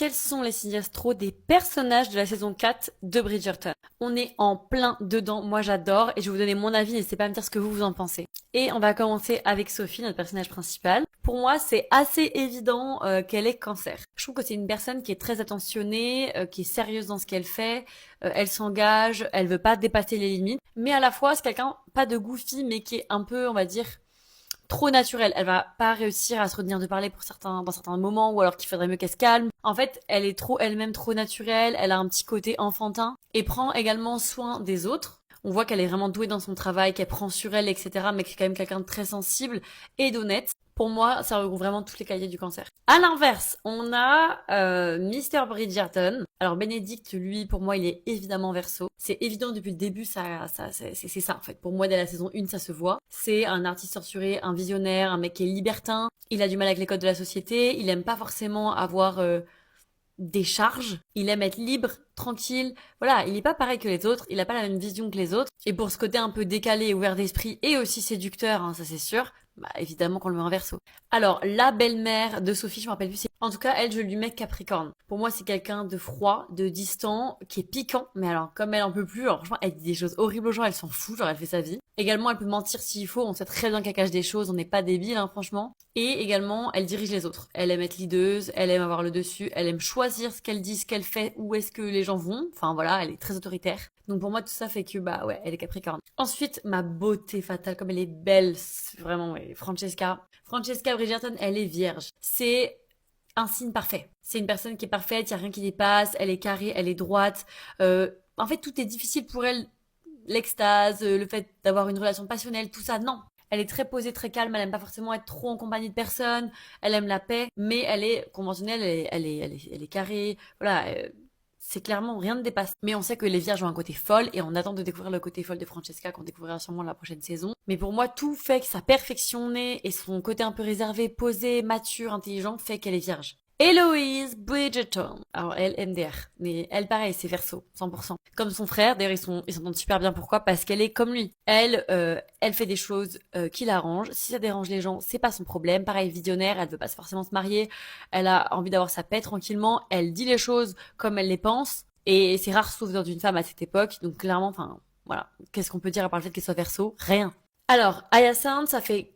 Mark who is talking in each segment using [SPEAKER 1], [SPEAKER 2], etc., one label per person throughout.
[SPEAKER 1] quels sont les signes astro des personnages de la saison 4 de Bridgerton? On est en plein dedans, moi j'adore, et je vais vous donner mon avis, n'hésitez pas à me dire ce que vous en pensez. Et on va commencer avec Sophie, notre personnage principal. Pour moi, c'est assez évident qu'elle est Cancer. Je trouve que c'est une personne qui est très attentionnée, qui est sérieuse dans ce qu'elle fait, elle s'engage, elle veut pas dépasser les limites, mais à la fois c'est quelqu'un, pas de goofy, mais qui est un peu, on va dire, trop naturelle. Elle va pas réussir à se retenir de parler dans certains moments, ou alors qu'il faudrait mieux qu'elle se calme. En fait, elle est trop elle-même, trop naturelle, elle a un petit côté enfantin, et prend également soin des autres. On voit qu'elle est vraiment douée dans son travail, qu'elle prend sur elle, etc. Mais que c'est quand même quelqu'un de très sensible et d'honnête. Pour moi, ça regroupe vraiment toutes les qualités du Cancer. À l'inverse, on a Mr. Bridgerton. Alors Bénédicte, lui, pour moi, il est évidemment Verseau. C'est évident depuis le début, c'est ça en fait. Pour moi, dès la saison 1, ça se voit. C'est un artiste torturé, un visionnaire, un mec qui est libertin. Il a du mal avec les codes de la société. Il aime pas forcément avoir des charges. Il aime être libre, tranquille. Voilà, il est pas pareil que les autres. Il a pas la même vision que les autres. Et pour ce côté un peu décalé et ouvert d'esprit et aussi séducteur, hein, ça c'est sûr. Bah, évidemment qu'on le met en Verseau. Alors, la belle-mère de Sophie, je me rappelle plus. En tout cas, elle, je lui mets Capricorne. Pour moi, c'est quelqu'un de froid, de distant, qui est piquant. Mais alors, comme elle en peut plus, alors franchement, elle dit des choses horribles aux gens, elle s'en fout, genre elle fait sa vie. Également, elle peut mentir s'il faut, on sait très bien qu'elle cache des choses, on n'est pas débile, hein, franchement. Et également, elle dirige les autres. Elle aime être leaduse, elle aime avoir le dessus, elle aime choisir ce qu'elle dit, ce qu'elle fait, où est-ce que les gens vont. Enfin voilà, elle est très autoritaire. Donc pour moi, tout ça fait que, bah ouais, elle est Capricorne. Ensuite, ma beauté fatale, comme elle est belle, vraiment, ouais, Francesca. Francesca Bridgerton, elle est vierge. C'est un signe parfait. C'est une personne qui est parfaite, il n'y a rien qui dépasse, elle est carrée, elle est droite. En fait, tout est difficile pour elle. L'extase, le fait d'avoir une relation passionnelle, tout ça, non. Elle est très posée, très calme, elle aime pas forcément être trop en compagnie de personne, elle aime la paix, mais elle est conventionnelle, elle est carrée, voilà, c'est clairement rien ne dépasse. Mais on sait que les vierges ont un côté folle et on attend de découvrir le côté folle de Francesca qu'on découvrira sûrement la prochaine saison. Mais pour moi, tout fait que sa perfectionnée et son côté un peu réservé, posé, mature, intelligent fait qu'elle est vierge. Héloïse Bridgerton. Alors elle, MDR. Mais elle, pareil, c'est Verseau, 100%. Comme son frère, d'ailleurs, ils s'entendent super bien. Pourquoi? Parce qu'elle est comme lui. Elle fait des choses qui l'arrangent. Si ça dérange les gens, c'est pas son problème. Pareil, visionnaire, elle veut pas forcément se marier. Elle a envie d'avoir sa paix tranquillement. Elle dit les choses comme elle les pense. Et c'est rare, sauf dans une femme à cette époque. Donc clairement, enfin, voilà. Qu'est-ce qu'on peut dire à part le fait qu'elle soit Verseau? Rien. Alors, Hyacinth, ça fait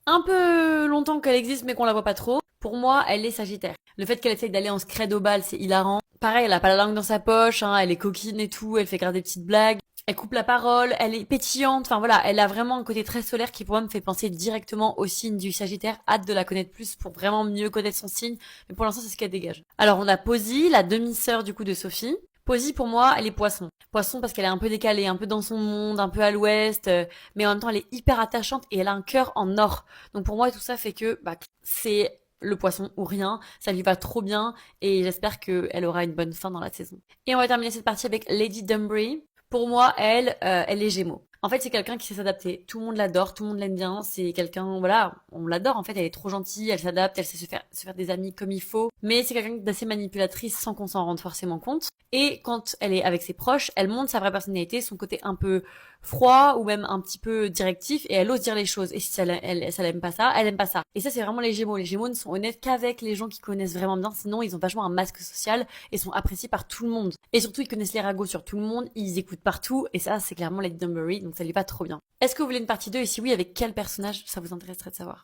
[SPEAKER 1] un peu longtemps qu'elle existe, mais qu'on la voit pas trop. Pour moi, elle est Sagittaire. Le fait qu'elle essaye d'aller en scred au bal, c'est hilarant. Pareil, elle a pas la langue dans sa poche, hein, elle est coquine et tout, elle fait garder des petites blagues. Elle coupe la parole, elle est pétillante, enfin voilà, elle a vraiment un côté très solaire qui pour moi me fait penser directement au signe du Sagittaire. Hâte de la connaître plus pour vraiment mieux connaître son signe, mais pour l'instant c'est ce qu'elle dégage. Alors on a Posy, la demi-sœur du coup de Sophie. Posy pour moi, elle est poisson. Poisson parce qu'elle est un peu décalée, un peu dans son monde, un peu à l'ouest, mais en même temps elle est hyper attachante et elle a un cœur en or. Donc pour moi tout ça fait que bah, c'est le poisson ou rien, ça lui va trop bien et j'espère qu'elle aura une bonne fin dans la saison. Et on va terminer cette partie avec Lady Dunbury. Pour moi, elle est Gémeaux. En fait, c'est quelqu'un qui sait s'adapter. Tout le monde l'adore, tout le monde l'aime bien. C'est quelqu'un, voilà, on l'adore. En fait, elle est trop gentille, elle s'adapte, elle sait se faire des amis comme il faut. Mais c'est quelqu'un d'assez manipulatrice sans qu'on s'en rende forcément compte. Et quand elle est avec ses proches, elle montre sa vraie personnalité, son côté un peu froid ou même un petit peu directif et elle ose dire les choses. Et si ça l'aime pas ça, elle aime pas ça. Et ça, c'est vraiment les Gémeaux. Les Gémeaux ne sont honnêtes qu'avec les gens qui connaissent vraiment bien. Sinon, ils ont vachement un masque social et sont appréciés par tout le monde. Et surtout, ils connaissent les ragots sur tout le monde, ils écoutent partout. Et ça, c'est clairement Lady Dunbury, donc ça lui va trop bien. Est-ce que vous voulez une partie 2 et si oui, avec quel personnage ça vous intéresserait de savoir?